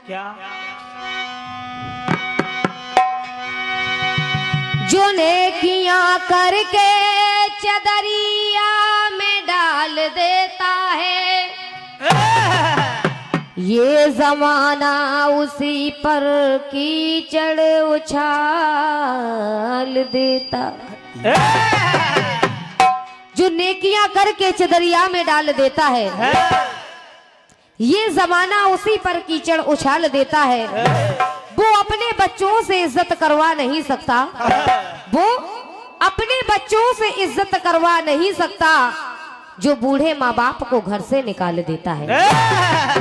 क्या? जो नेकियां करके चदरिया में डाल देता है, ये जमाना उसी पर कीचड़ उछाल देता। जो नेकियां करके चदरिया में डाल देता है, ये जमाना उसी पर कीचड़ उछाल देता है। वो अपने बच्चों से इज्जत करवा नहीं सकता, वो अपने बच्चों से इज्जत करवा नहीं सकता, जो बूढ़े माँ बाप को घर से निकाल देता है।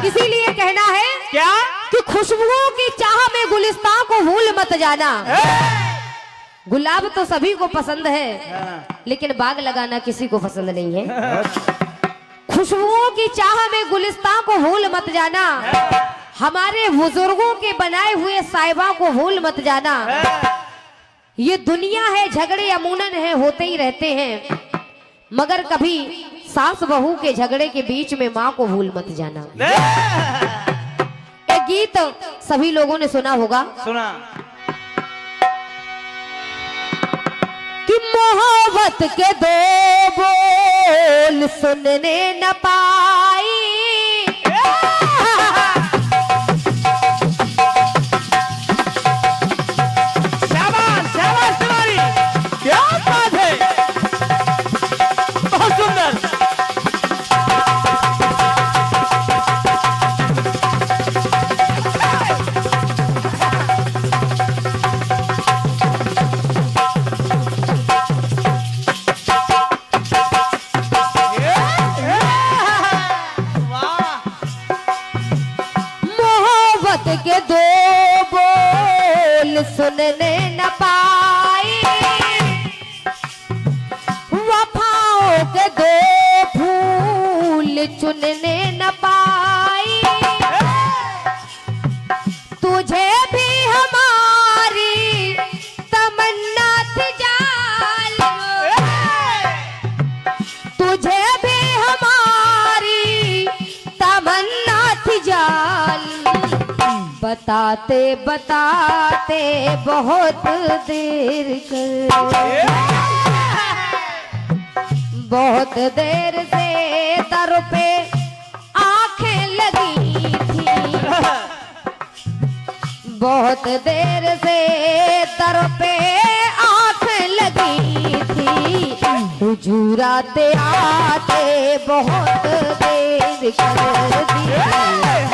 इसीलिए कहना है क्या कि खुशबुओं की चाह में गुलिस्तान को भूल मत जाना। गुलाब तो सभी को पसंद है, लेकिन बाग लगाना किसी को पसंद नहीं है। खुशबुओं की चाह में गुलिस्तान को भूल मत जाना। हमारे बुजुर्गों के बनाए हुए साहिबा को भूल मत जाना। ये दुनिया है, झगड़े अमूनन है, होते ही रहते हैं, मगर कभी सास बहू के झगड़े के बीच में माँ को भूल मत जाना। एक गीत सभी लोगों ने सुना होगा, सुना कि मोहब्बत के दो बोल सुनने न पाई, क्या बात है, बहुत सुंदर। मोहब्बत के दो बोल सुनने न पाई, वफाओं के दो फूल चुनने न पाई। तुझे भी हमारी तमन्ना थी जालिम, तुझे भी हमारी तमन्ना थी जालिम। बताते बताते बहुत देर कर, बहुत देर से दर पे आंखें लगी थी, बहुत देर से दर पे आंखें लगी थी। हुजूर आते आते बहुत देर कर दी,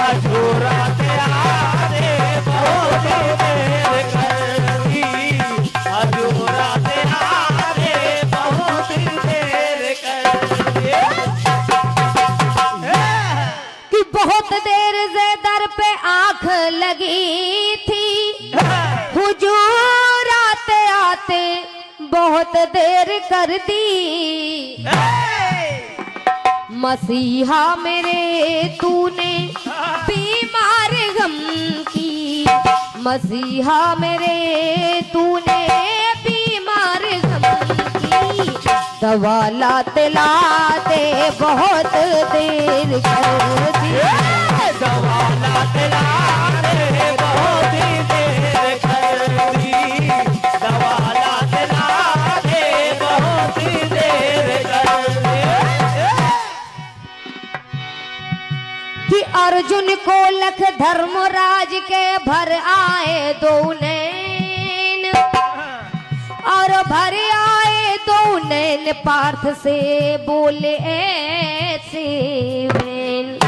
हुजूर आते आते बहुत देर कर दी, हुजूर आते आते बहुत देर कर दी। कि बहुत देर से दर पे आंख लगी थी, हुजूर आते आते बहुत देर कर दी। मसीहा मेरे तूने बीमार गम की, मसीहा मेरे तूने बीमार गम की। दवा लाते लाते बहुत देर कर दी, दवा लाते लाते बहुत देर कर दी, दवा लाते लाते बहुत देर कर दी। कि अर्जुन को लख धर्मराज के भर आए दो नैन, और भर आए दो नैन पार्थ से बोले ऐसे वैन।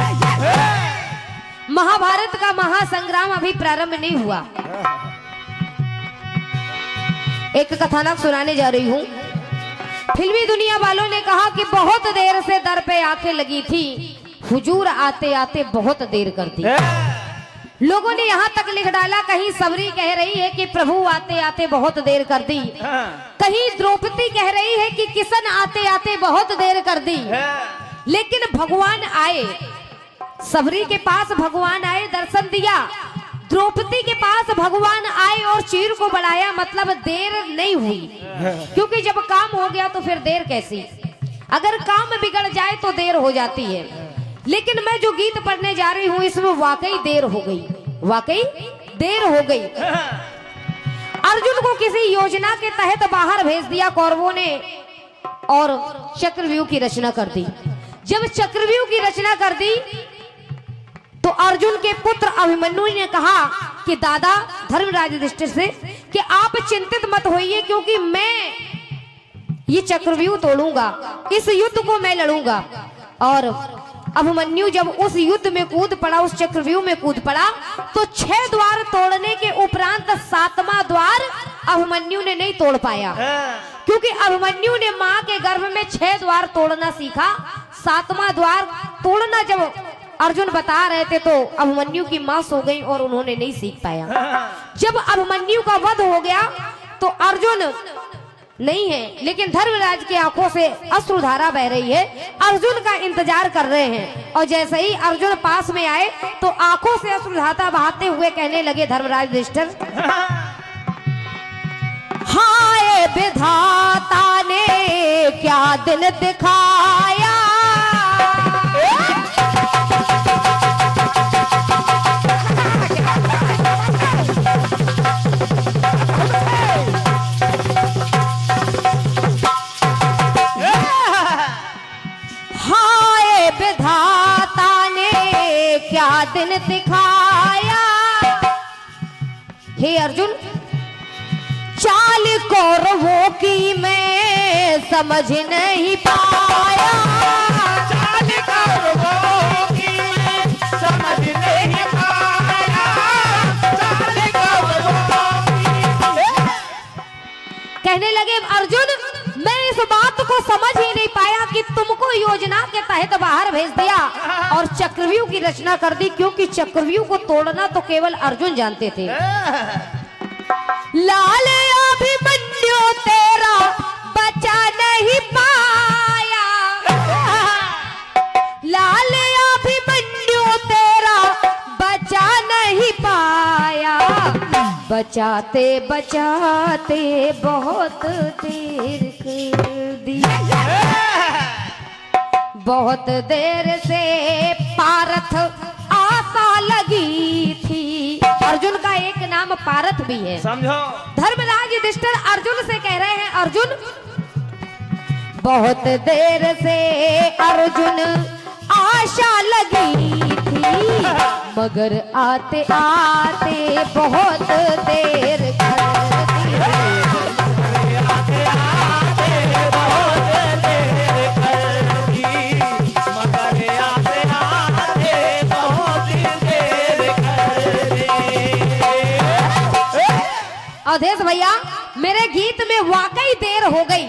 महाभारत का महासंग्राम अभी प्रारंभ नहीं हुआ। एक कथानक सुनाने जा रही हूँ। फिल्मी दुनिया वालों ने कहा कि बहुत देर से दर पे आंखें लगी थी, हुजूर आते आते बहुत देर कर दी। लोगों ने यहाँ तक लिख डाला, कहीं सबरी कह रही है कि प्रभु आते आते बहुत देर कर दी, कहीं द्रौपदी कह रही है कि किशन आते आते बहुत देर कर दी। लेकिन भगवान आए, सबरी के पास भगवान आए, दर्शन दिया। द्रौपदी के पास भगवान आए और चीर को बढ़ाया, मतलब देर नहीं हुई। क्योंकि जब काम हो गया तो फिर देर कैसी, अगर काम बिगड़ जाए तो देर हो जाती है। लेकिन मैं जो गीत पढ़ने जा रही हूँ इसमें वाकई देर हो गई। वाकई देर हो गई। अर्जुन को किसी योजना के तहत बाहर भेज दिया कौरवों ने और चक्रव्यूह की रचना कर दी। जब चक्रव्यूह की रचना कर दी तो अर्जुन के पुत्र अभिमन्यु ने कहा कि दादा धर्मराज युधिष्ठिर से कि आप चिंतित मत होइए, क्योंकि मैं ये चक्रव्यूह तोड़ूंगा, इस युद्ध को मैं लड़ूंगा। और अभिमन्यु जब उस युद्ध में कूद पड़ा, उस चक्रव्यूह में कूद पड़ा, तो 6 द्वार तोड़ने के उपरांत 7वां द्वार अभिमन्यु ने नहीं तोड़ पाया, क्योंकि अभिमन्यु ने मां के गर्भ में 6 द्वार तोड़ना सीखा। 7वां द्वार तोड़ना जब अर्जुन बता रहे थे तो अभिमन्यु की मां सो गई और उन्होंने नहीं सीख पाया। जब अभिमन्यु का वध हो गया तो अर्जुन नहीं है, लेकिन धर्मराज की आंखों से अश्रुधारा बह रही है। अर्जुन का इंतजार कर रहे हैं और जैसे ही अर्जुन पास में आए तो आंखों से अश्रुधारा बहाते हुए कहने लगे धर्मराज युधिष्ठिर, हाय विधाता ने क्या दिन दिखाया, क्या दिन दिखाया। हे अर्जुन, चाल कौरवों की मैं समझ नहीं पाया, चाल कौरवों की मैं समझ नहीं पाया, चाल कौरवों की। कहने लगे अर्जुन, मैं इस बात को समझ ही नहीं पाया कि तुमको योजना के तहत बाहर भेज दिया और चक्रव्यूह की रचना कर दी, क्योंकि चक्रव्यूह को तोड़ना तो केवल अर्जुन जानते थे। लाल अभिमन्यु तेरा बचा नहीं पाया, लाल अभिमन्यु तेरा बचा नहीं पाया, बचाते बचाते बहुत देर कर दी, बहुत देर से पारथ आशा लगी थी। अर्जुन का एक नाम पारथ भी है, समझो। धर्मराज युधिष्ठिर अर्जुन से कह रहे हैं, अर्जुन बहुत देर से अर्जुन आशा लगी थी, मगर आते आते बहुत देर कर दी। अवधेश भैया, मेरे गीत में वाकई देर हो गई,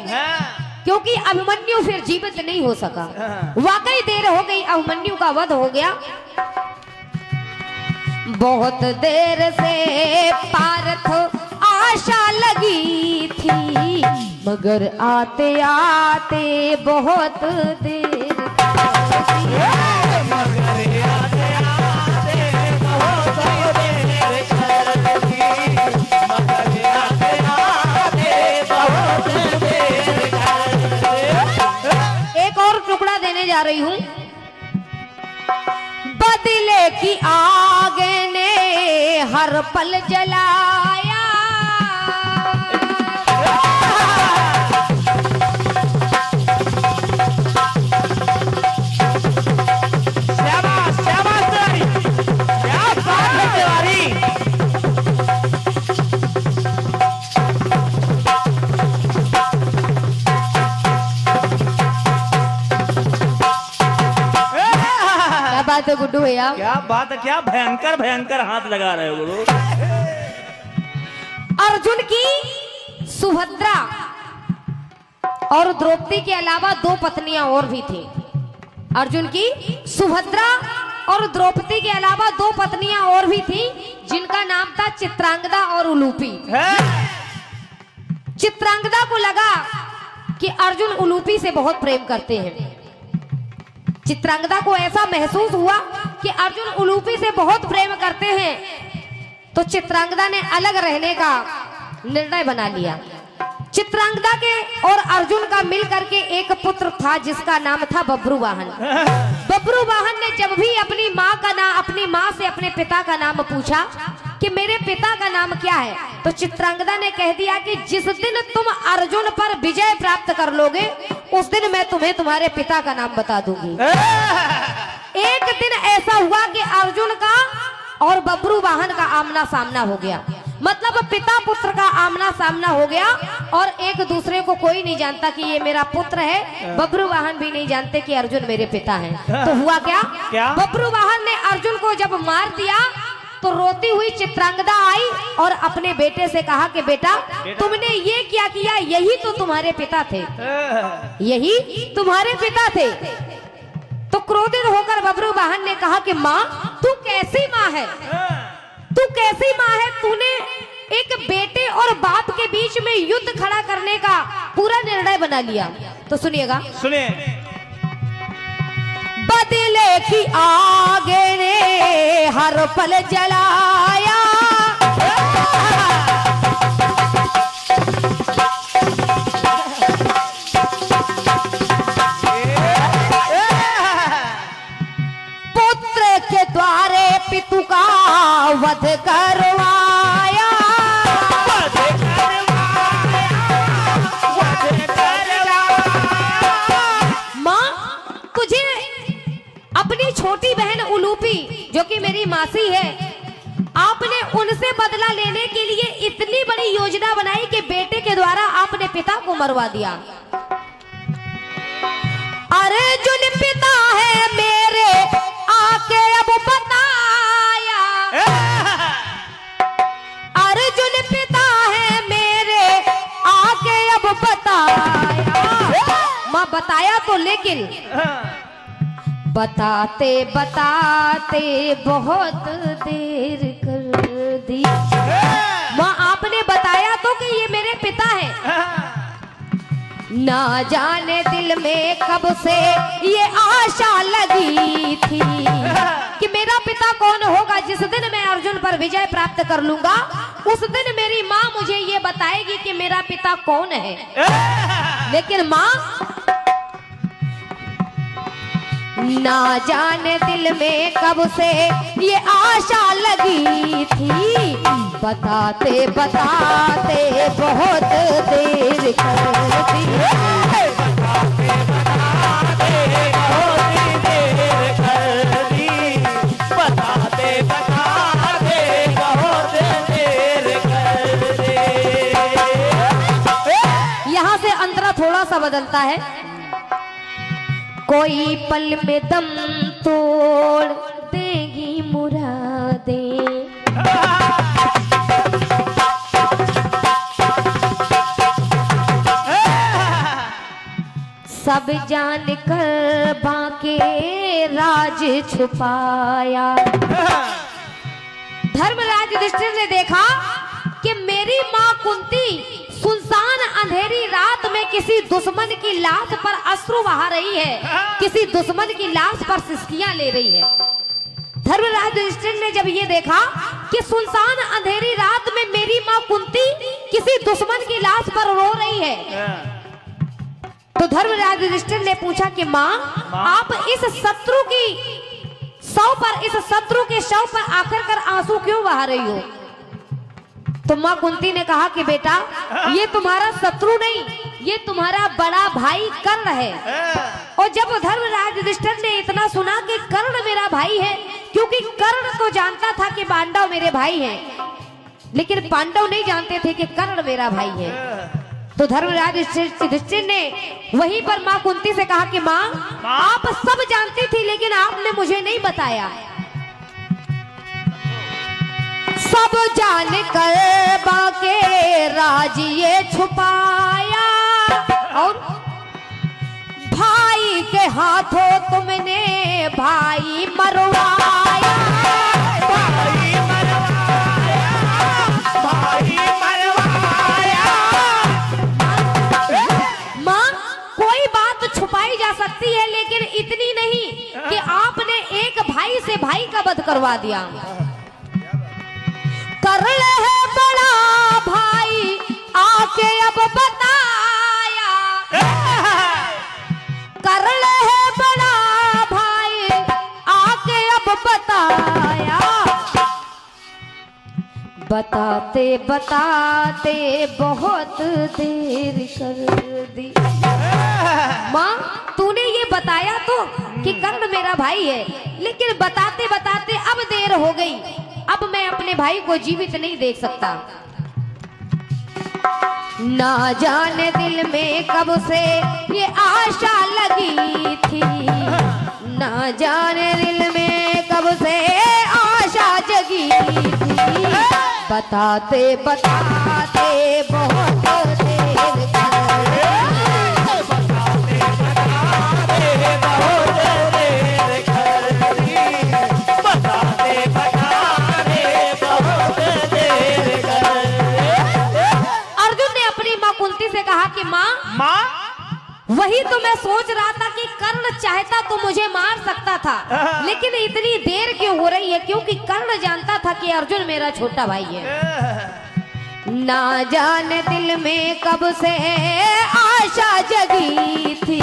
क्योंकि अभिमन्यु फिर जीवित नहीं हो सका। वाकई देर हो गई, अभिमन्यु का वध हो गया। बहुत देर से पारथ आशा लगी थी, मगर आते आते बहुत देर टुकड़ा देने जा रही हूं। बदले की आग ने हर पल जलाया, शाबाश शाबाश तिवारी, क्या बात है तिवारी। बात है गुड्डू भैया, क्या बात है, क्या भयंकर भयंकर हाथ लगा रहे हो गुरु। अर्जुन की सुभद्रा और द्रौपदी के अलावा 2 पत्नियां और भी थी। अर्जुन की सुभद्रा और द्रौपदी के अलावा 2 पत्नियां और भी थी, जिनका नाम था चित्रांगदा और उलूपी। चित्रांगदा को लगा कि अर्जुन उलूपी से बहुत प्रेम करते हैं। चित्रांगदा को ऐसा महसूस हुआ कि अर्जुन उलूपी से बहुत प्रेम करते हैं, तो चित्रांगदा ने अलग रहने का निर्णय बना लिया। चित्रांगदा के और अर्जुन का मिल करके एक पुत्र था जिसका नाम था बब्रुवाहन। बब्रुवाहन ने जब भी अपनी माँ से अपने पिता का नाम पूछा कि मेरे पिता का नाम क्या है, तो चित्रांगदा ने कह दिया कि जिस दिन तुम अर्जुन पर विजय प्राप्त कर लोगे उस दिन मैं तुम्हें तुम्हारे पिता का नाम बता दूंगी। एक दिन ऐसा हुआ कि अर्जुन का और बब्रुवाहन का आमना सामना हो गया, मतलब पिता पुत्र का आमना सामना हो गया और एक दूसरे को कोई नहीं जानता कि ये मेरा पुत्र है, बब्रुवाहन भी नहीं जानते कि अर्जुन मेरे पिता हैं। तो हुआ क्या? बब्रुवाहन ने अर्जुन को जब मार दिया तो रोती हुई चित्रांगदा आई और अपने बेटे से कहा कि बेटा तुमने ये क्या किया, यही तो तुम्हारे पिता थे, यही तुम्हारे पिता थे। तो क्रोधित होकर बब्रुवाहन ने कहा कि माँ तू कैसी माँ है, तू कैसी माँ है, तूने एक बेटे और बाप के बीच में युद्ध खड़ा करने का पूरा निर्णय बना लिया। तो सुनिएगा, सुनिए। बदले की आगे ने हर पल जलाया, पुत्र के द्वारे पितु का वध करवाया, माँ तुझे अपनी छोटी बहन उलूपी जो कि मेरी मासी है, आपने उनसे बदला लेने के लिए इतनी बड़ी योजना बनाई कि बेटे के द्वारा आपने पिता को मरवा दिया। अर्जुन पिता है मेरे आके अब बताया, अर्जुन पिता है मेरे आके अब बताया। माँ बताया तो लेकिन बताते बताते बहुत देर कर दी। माँ आपने बताया तो कि ये मेरे पिता हैं, ना जाने दिल में कब से ये आशा लगी थी कि मेरा पिता कौन होगा। जिस दिन मैं अर्जुन पर विजय प्राप्त कर लूंगा उस दिन मेरी माँ मुझे ये बताएगी कि मेरा पिता कौन है। लेकिन माँ ना जाने दिल में कब से ये आशा लगी थी, बताते बताते बहुत देर कर दी, बताते बताते बहुत देर कर दी। यहाँ से अंतरा थोड़ा सा बदलता है। कोई पल में दम तोड़ देगी मुरादें, सब जान कर बाके राज छुपाया। धर्मराज युधिष्ठिर ने देखा कि मेरी माँ कुंती सुनसान अंधेरी रात में किसी दुश्मन की लाश पर अश्रु बहा रही है, किसी दुश्मन की लाश पर सिसकियां ले रही है। धर्मराज युधिष्ठिर ने जब ये देखा कि सुनसान अंधेरी रात में मेरी माँ कुंती किसी दुश्मन की लाश पर रो रही है, तो धर्मराज युधिष्ठिर ने पूछा कि माँ आप इस शत्रु की शव पर, इस शत्रु के शव पर आकर कर आंसू क्यों बहा रही हो। तो माँ कुंती ने कहा कि बेटा ये तुम्हारा शत्रु नहीं, ये तुम्हारा बड़ा भाई कर्ण है। और जब धर्मराज युधिष्ठिर ने इतना सुना कि कर्ण मेरा भाई है, क्योंकि कर्ण तो जानता था कि पांडव मेरे भाई हैं, लेकिन पांडव नहीं जानते थे कि कर्ण मेरा भाई है। तो धर्मराज युधिष्ठिर ने वहीं पर माँ कुंती से कहा कि माँ आप सब जानती थी लेकिन आपने मुझे नहीं बताया। सब जान कर बाके राज ये छुपाया, और भाई के हाथों तुमने भाई मरवाया, भाई मरवाया, भाई मरवाया। माँ कोई बात छुपाई जा सकती है लेकिन इतनी नहीं कि आपने एक भाई से भाई का वध करवा दिया। कर ले है बड़ा भाई आके अब बता बताते बताते बहुत देर कर दी। माँ तूने ये बताया तो कि कर्ण मेरा भाई है, लेकिन बताते बताते अब देर हो गई। अब मैं अपने भाई को जीवित नहीं देख सकता। ना जाने दिल में कब से ये आशा लगी थी, ना जाने दिल में कब से आशा जगी थी। बताते बताते बहुत देर कर से कहा कि माँ वही तो मैं सोच रहा था कि कर्ण चाहता तो मुझे मार सकता था, लेकिन इतनी देर क्यों हो रही है? क्योंकि कर्ण जानता था कि अर्जुन मेरा छोटा भाई है। ना जाने दिल में कब से आशा जगी थी,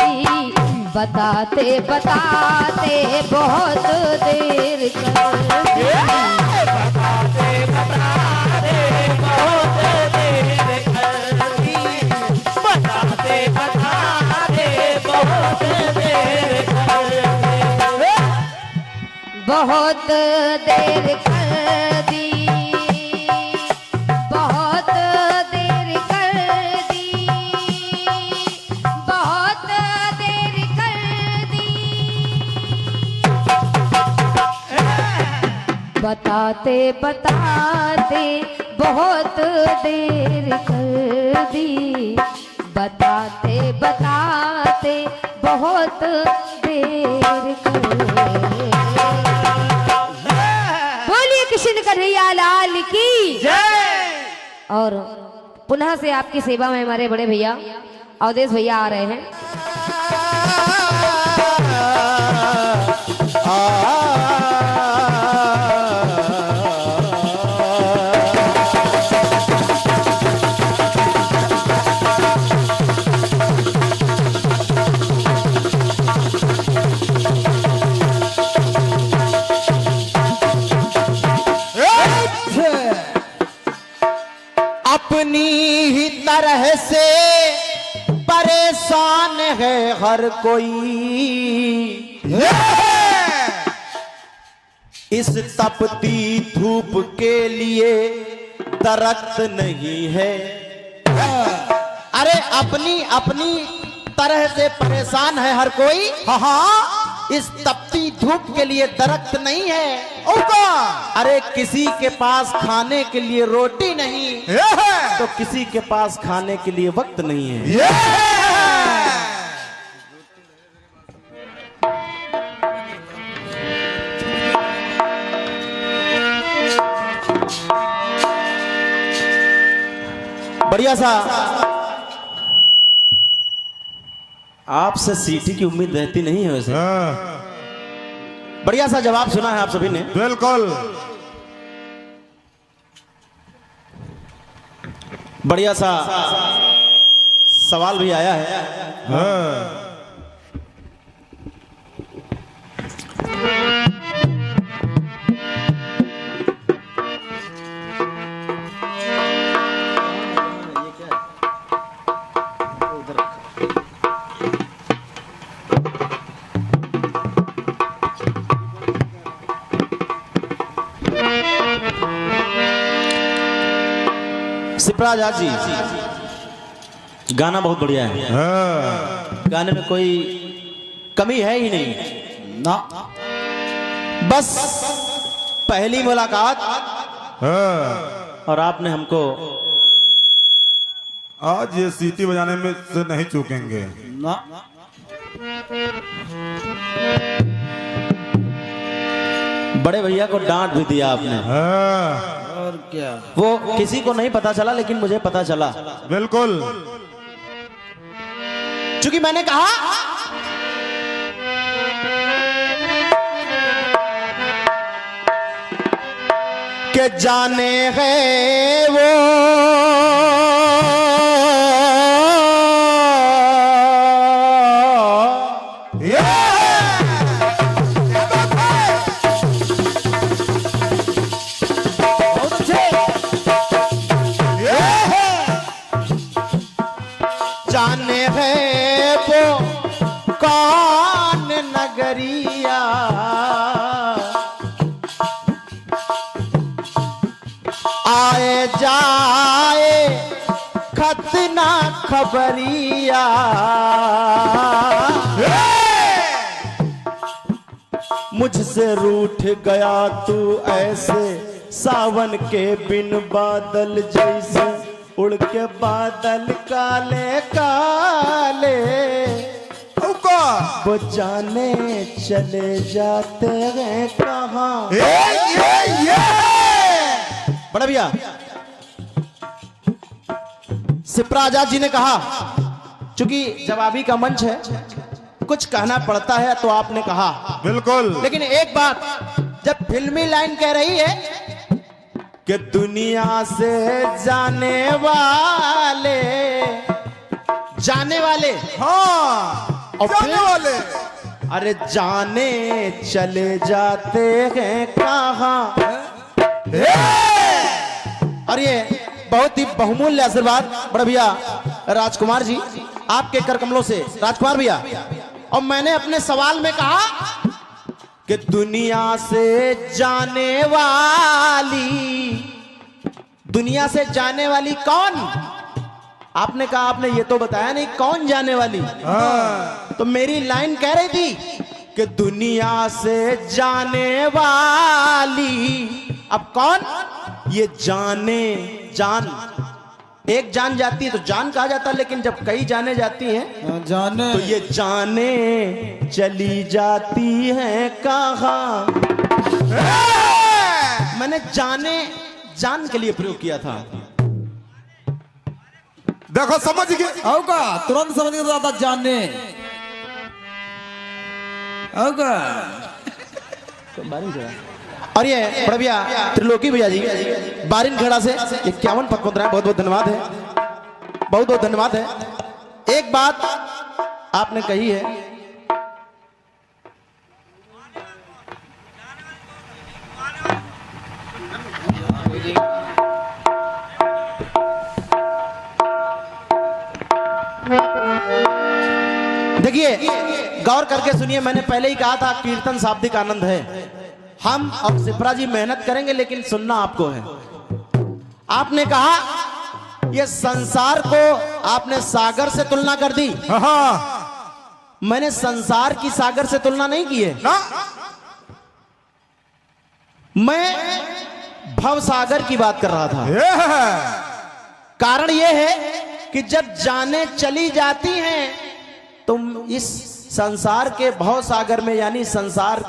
बताते बताते बहुत देर कर बहुत देर कर दी, बहुत देर कर दी, बहुत देर कर दी। बताते बताते बहुत देर कर दी, बताते बताते बहुत देर कर। बोलिए कृष्ण कन्हैया लाल की जय। और पुनः से आपकी सेवा में हमारे बड़े भैया अवधेश भैया आ रहे हैं। अपनी ही तरह से परेशान है हर कोई, इस तपती धूप के लिए दरख्त नहीं है। अरे अपनी अपनी तरह से परेशान है हर कोई, हाँ इस तपती धूप के लिए दरख्त नहीं है। अरे किसी के पास खाने के लिए रोटी नहीं तो किसी के पास खाने के लिए वक्त नहीं है। बढ़िया सा आपसे सीटी की उम्मीद रहती नहीं है वैसे। बढ़िया सा जवाब सुना है आप सभी ने। बिल्कुल बढ़िया सा सवाल भी आया है। सिपराज जी गाना बहुत बढ़िया है। गाने में कोई कमी है ही नहीं ना। बस पहली मुलाकात और आपने हमको आज ये सीटी बजाने में से नहीं चूकेंगे ना। बड़े भैया को डांट भी दिया आपने। और क्या वो किसी को नहीं पता चला लेकिन मुझे पता चला। बिल्कुल क्योंकि मैंने कहा कि जाने है वो खबरिया। मुझसे रूठ गया तू ऐसे सावन के बिन बादल जैसे, उड़ के बादल काले काले वो जाने चले जाते हैं कहाँ। बड़ा भैया सिप्रा आजाद जी ने कहा, चूंकि जवाबी का मंच है कुछ कहना पड़ता है तो आपने कहा बिल्कुल। लेकिन एक बात, जब फिल्मी लाइन कह रही है कि दुनिया से जाने वाले हाँ और जाने वाले, अरे जाने चले जाते हैं कहाँ। और ये बहुत ही बहुमूल्य आशीर्वाद बड़ा भैया राजकुमार जी आपके कर कमलों से, राजकुमार भैया। और मैंने अपने सवाल में कहा कि दुनिया से जाने वाली कौन? आपने कहा, आपने ये तो बताया नहीं कौन जाने वाली। तो मेरी लाइन कह रही थी कि दुनिया से जाने वाली, अब कौन? ये जान एक जान जाती है तो जान कहा जाता है, लेकिन जब कई जाने जाती हैं जाने तो ये जाने चली जाती हैं कहाँ। मैंने जान के लिए प्रयोग किया था। देखो समझ गए, होगा तुरंत समझ गया दादा जाने होगा। और ये बड़ा भैया त्रिलोकी भैया जी बारिन खड़ा से 51 पद पद रहा है, बहुत बहुत धन्यवाद है, बहुत बहुत धन्यवाद है। एक बात आपने कही है, देखिए गौर करके सुनिए, मैंने पहले ही कहा था कीर्तन शाब्दिक आनंद है। हम और सिप्रा जी मेहनत करेंगे लेकिन सुनना आपको है। आपने कहा ये संसार को आपने सागर से तुलना कर दी। मैंने संसार की सागर से तुलना नहीं की है, मैं भव सागर की बात कर रहा था। कारण यह है कि जब जाने चली जाती हैं तुम इस संसार के भव सागर में, यानी संसार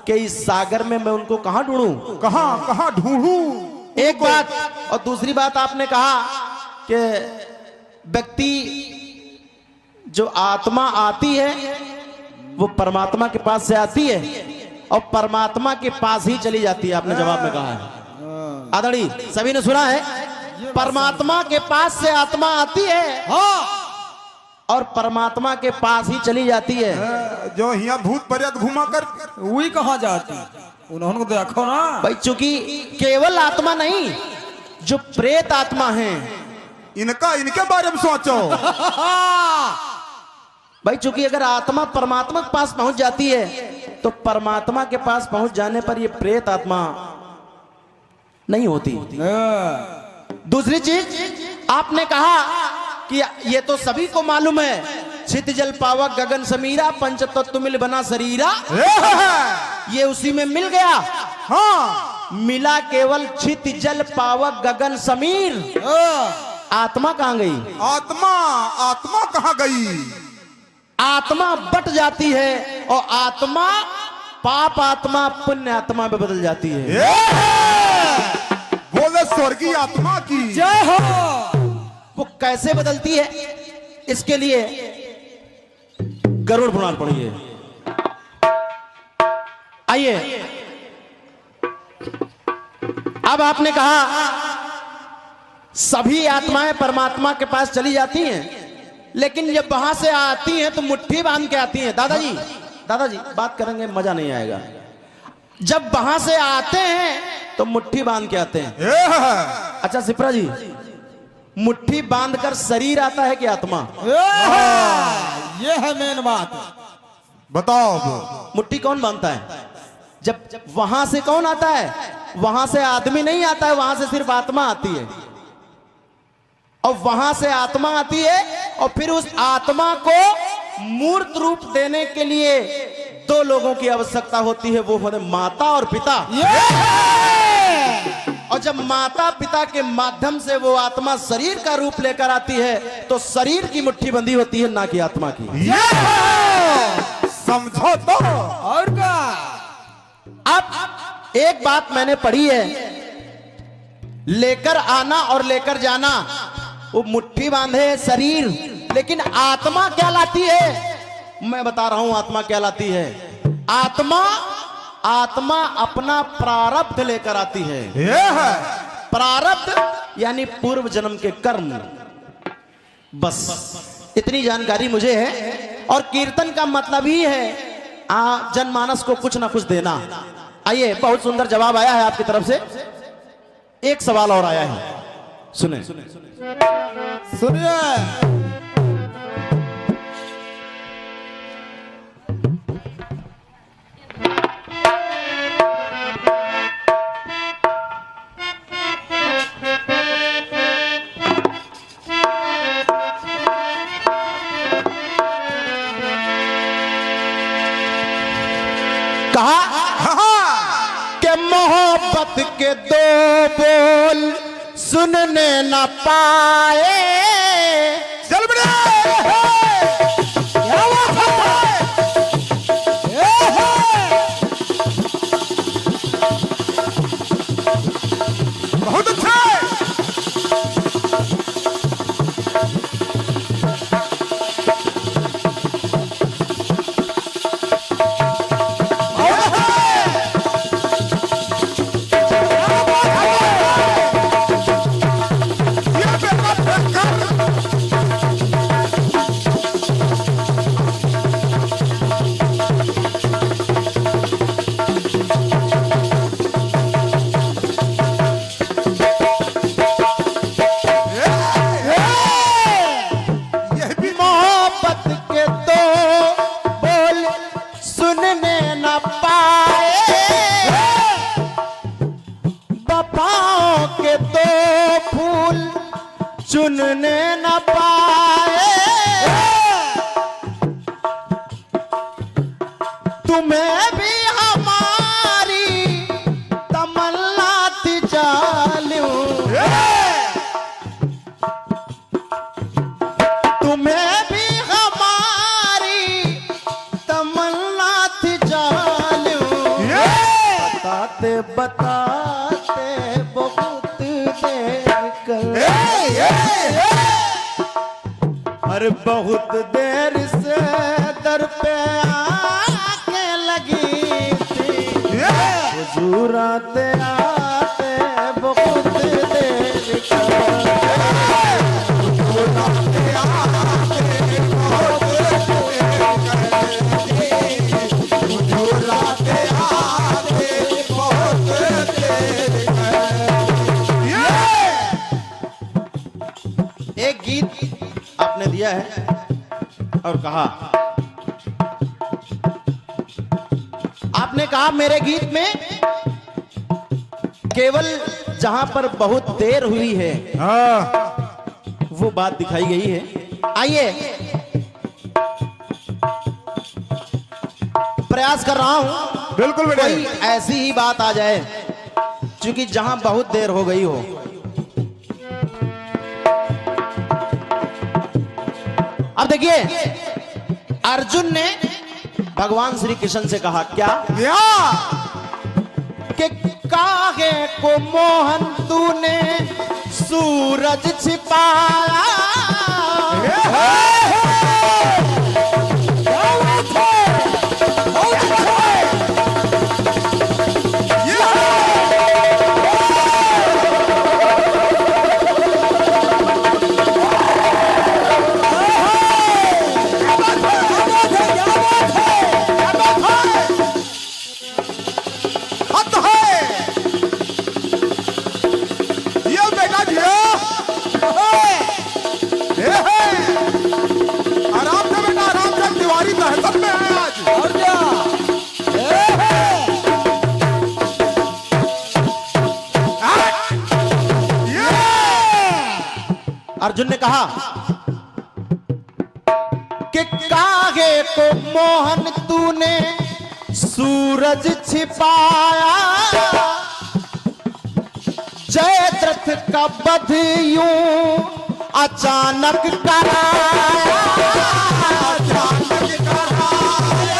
के इस सागर में मैं उनको कहां ढूंढूं, कहां ढूंढूं। एक बात। और दूसरी बात आपने कहा कि व्यक्ति जो आत्मा आती है वो परमात्मा के पास से आती है और परमात्मा के पास ही चली जाती है। आपने जवाब में कहा है आदरणीय, सभी ने सुना है, परमात्मा के पास से आत्मा आती है और परमात्मा के पास ही चली जाती है। जो यहाँ भूत प्रेत घुमा कर वही कहाँ जाती, उन्होंने को देखो ना भाई, चूंकि केवल आत्मा नहीं, जो प्रेत आत्मा है इनके बारे में सोचो। भाई चूंकि अगर आत्मा परमात्मा के पास पहुंच जाती है तो परमात्मा के पास पहुंच जाने पर ये प्रेत आत्मा नहीं होती। दूसरी चीज आपने कहा कि ये तो सभी को मालूम है, छित जल पावक गगन समीरा, पंच तत्व मिल बना शरीरा। ये उसी में मिल गया। मिला केवल छित जल पावक गगन समीर। आत्मा कहां गई? आत्मा कहां गई? आत्मा बट जाती है और आत्मा पाप आत्मा पुण्य आत्मा में बदल जाती है। बोले स्वर्गीय आत्मा की जय हो। वो कैसे बदलती है, इसके लिए गरुड़ पुराण पढ़िए। आइए, अब आपने कहा सभी आत्माएं परमात्मा के पास चली जाती हैं, लेकिन जब वहां से आती हैं तो मुट्ठी बांध के आती हैं। दादाजी बात करेंगे, मजा नहीं आएगा। जब वहां से आते हैं तो मुट्ठी बांध के आते हैं। अच्छा सिप्रा जी, मुट्ठी बांधकर शरीर आता है कि आत्मा? ये है मेन बात। बताओ। मुट्ठी कौन बांधता है? जब वहां से कौन आता है? वहां से आदमी नहीं आता है, वहां से सिर्फ आत्मा आती है। और वहां से आत्मा आती है और फिर उस आत्मा को मूर्त रूप देने के लिए दो लोगों की आवश्यकता होती है, वो होते माता और पिता। और जब माता पिता के माध्यम से वो आत्मा शरीर का रूप लेकर आती है तो शरीर की मुट्ठी बंधी होती है, ना कि आत्मा की। समझो तो। और क्या? अब एक बात मैंने पढ़ी है, लेकर आना और लेकर जाना, वो मुट्ठी बांधे शरीर, लेकिन आत्मा क्या लाती है? मैं बता रहा हूं आत्मा क्या लाती है। आत्मा अपना प्रारब्ध लेकर आती है। ये है प्रारब्ध यानी पूर्व जन्म के कर्म। बस इतनी जानकारी मुझे है। और कीर्तन का मतलब ही है जनमानस को कुछ ना कुछ देना। आइए, बहुत सुंदर जवाब आया है आपकी तरफ से। एक सवाल और आया है, सुने। सुनिए। कहा कि मोहब्बत के दो बोल सुनने न पाए। चल बड़े। बहुत अच्छा है। चुनने न पाए, तुम्हें भी हमारी तमन्ना थी जालिम, तुम्हें भी हमारी तमन्ना थी जालिम। बताते बताते बहुत देर कर, अरे बहुत देर से दर पे आके लगी थी, हुजूर आते आते बहुत देर एक गीत आपने दिया है और कहा, आपने कहा मेरे गीत में केवल जहां पर बहुत देर हुई है वो बात दिखाई गई है। आइए, प्रयास कर रहा हूं बिल्कुल बेटे। कोई ऐसी ही बात आ जाए क्योंकि जहां बहुत देर हो गई हो। अब देखिए, अर्जुन ने भगवान श्री कृष्ण से कहा क्या कि काहे को मोहन तूने सूरज छिपाया, आराम से कहा कि काहे को मोहन तूने सूरज छिपाया, जयद्रथ का वध यूं अचानक कराया, अचानक कराया,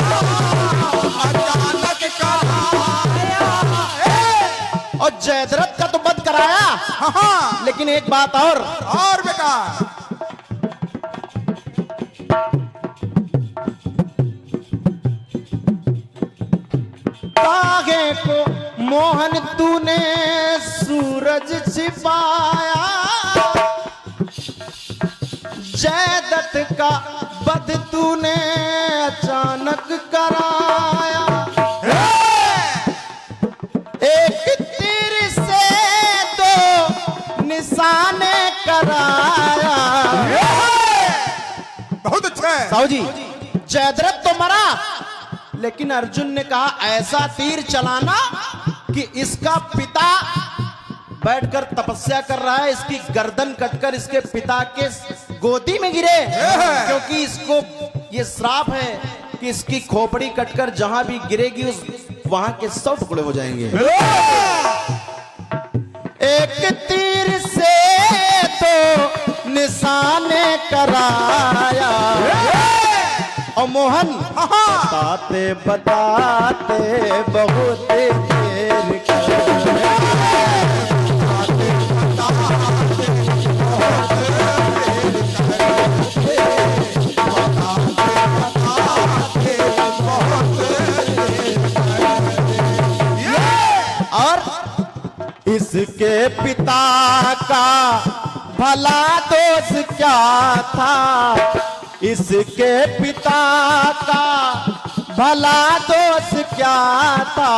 अचानक कराया। और जयद्रथ का तो वध कराया, हाँ, लेकिन एक बात और बेकार। काहे को मोहन तूने सूरज छिपाया, जयदत्त का वध तूने अचानक कराया, एक तीर से दो निशाने कराया। बहुत अच्छा है साहू जी, जयद्रथ तो मरा, लेकिन अर्जुन ने कहा ऐसा तीर चलाना कि इसका पिता बैठकर तपस्या कर रहा है, इसकी गर्दन कटकर इसके पिता के गोदी में गिरे, क्योंकि इसको ये श्राप है कि इसकी खोपड़ी कटकर जहां भी गिरेगी उस वहां के 100 टुकड़े हो जाएंगे। एक तीर से तो निशाने कराया, और मोहन बताते बताते बहुत देर और इसके पिता का भला दोष क्या था, इसके पिता का भला दोष क्या था,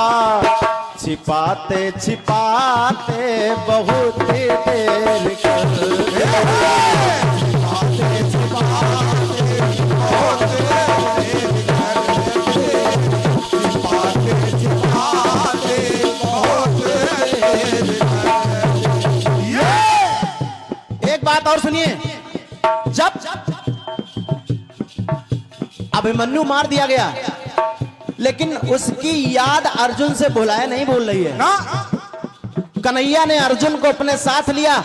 छिपाते छिपाते बहुत देर एक बात और सुनिए, जब अभिमन्यु मार दिया गया, लेकिन उसकी याद अर्जुन से भुलाए नहीं बोल रही है ना। कन्हैया ने अर्जुन को अपने साथ लिया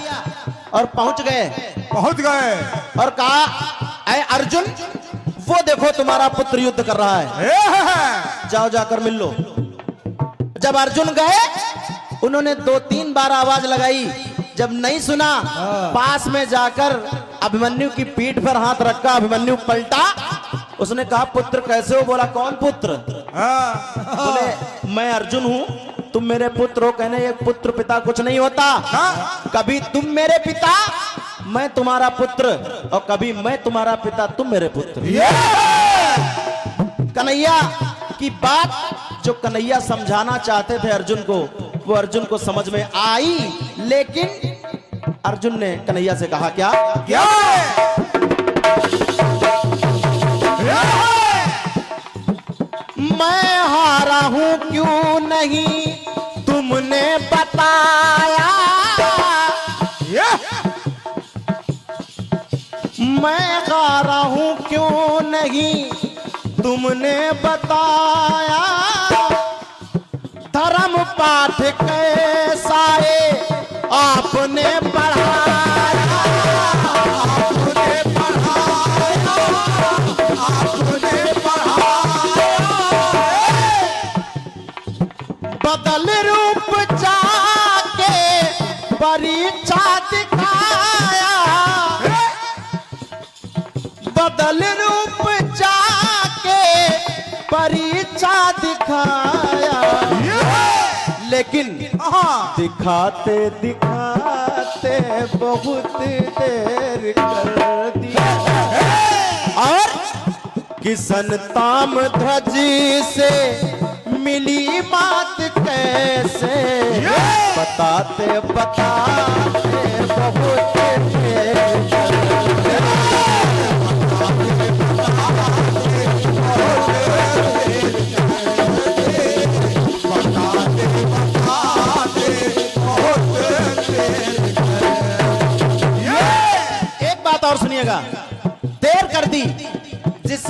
और पहुंच गए और कहा, ऐ अर्जुन, वो देखो तुम्हारा पुत्र युद्ध कर रहा है, जाओ जाकर मिल लो। जब अर्जुन गए, उन्होंने 2-3 बार आवाज लगाई, जब नहीं सुना, पास में जाकर अभिमन्यु की पीठ पर हाथ रखा, अभिमन्यु पलटा, उसने कहा पुत्र कैसे हो? बोला कौन पुत्र? बोले मैं अर्जुन हूं, तुम मेरे पुत्र हो। कहने एक पुत्र पिता कुछ नहीं होता, कभी तुम मेरे पिता मैं तुम्हारा पुत्र, और कभी मैं तुम्हारा पिता तुम मेरे पुत्र। कन्हैया की बात जो कन्हैया समझाना चाहते थे अर्जुन को, वो अर्जुन को समझ में आई, लेकिन अर्जुन ने कन्हैया से कहा क्या क्या मैं हारा हूं क्यों नहीं तुमने बताया, मैं हारा हूं क्यों नहीं तुमने बताया, धर्म पाठ कैसा है आपने पढ़ाया, बदल रूप जाके परीक्षा दिखाया, बदल रूप जाके परीक्षा दिखाया, लेकिन दिखाते दिखाते बहुत देर कर दिया, और किसन ताम ध्वज से मिली बात कैसे, बताते बताते बहुत देर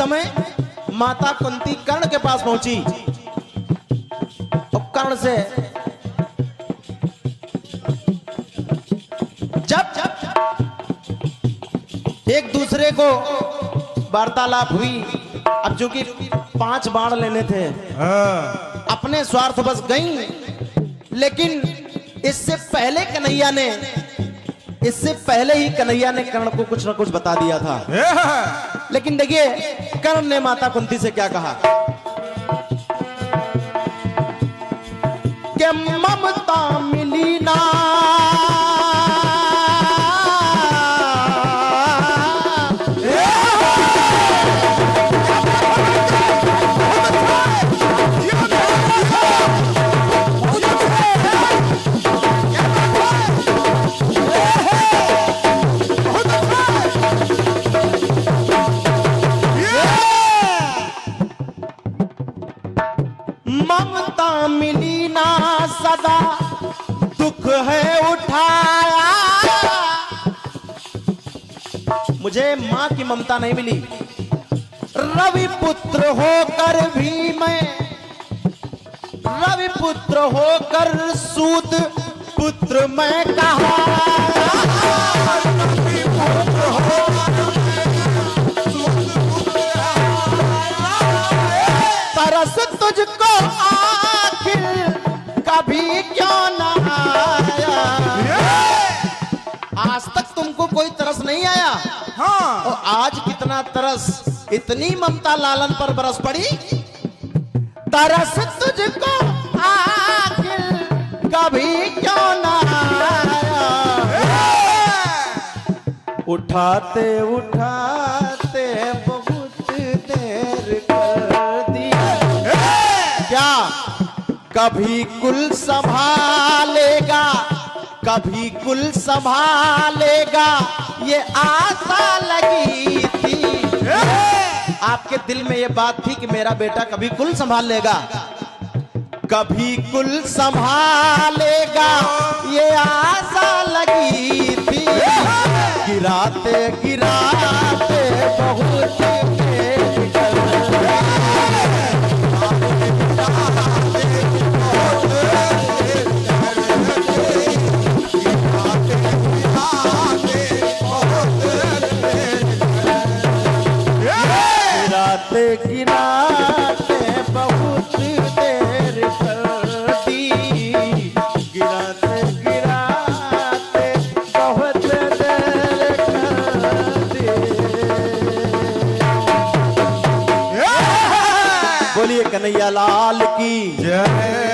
समय माता कुंती कर्ण के पास पहुंची और कर्ण से जब एक दूसरे को वार्तालाप हुई, अब जो कि 5 बाण लेने थे, अपने स्वार्थ बस गई, लेकिन इससे पहले ही कन्हैया ने कर्ण को कुछ न कुछ बता दिया था। लेकिन देखिए कर्ण ने माता कुंती से क्या कहा कि ममता मिली ना ममता मिली ना सदा दुख है उठाया, मुझे मां की ममता नहीं मिली, रवि पुत्र होकर भी मैं, रवि पुत्र होकर सूत पुत्र मैं कहा, तरस तुझको आखिर कभी क्यों ना आया, आज तक तुमको कोई तरस नहीं आया, हाँ। और आज कितना तरस, इतनी ममता लालन पर बरस पड़ी, तरस तुझको आखिर कभी क्यों ना आया, उठाते उठाते बहुत देर कर दी, क्या कभी कुल संभालेगा, कभी कुल संभालेगा, ये आशा लगी थी, आपके दिल में ये बात थी कि मेरा बेटा कभी कुल संभाल लेगा, कभी कुल संभालेगा, ये आशा लगी थी, गिराते गिराते बहुत देर कर गिराते गिराते बहुत देर कर दी, गिराते गिराते बहुत देर कर दी। बोलिए कन्हैया लाल की जय।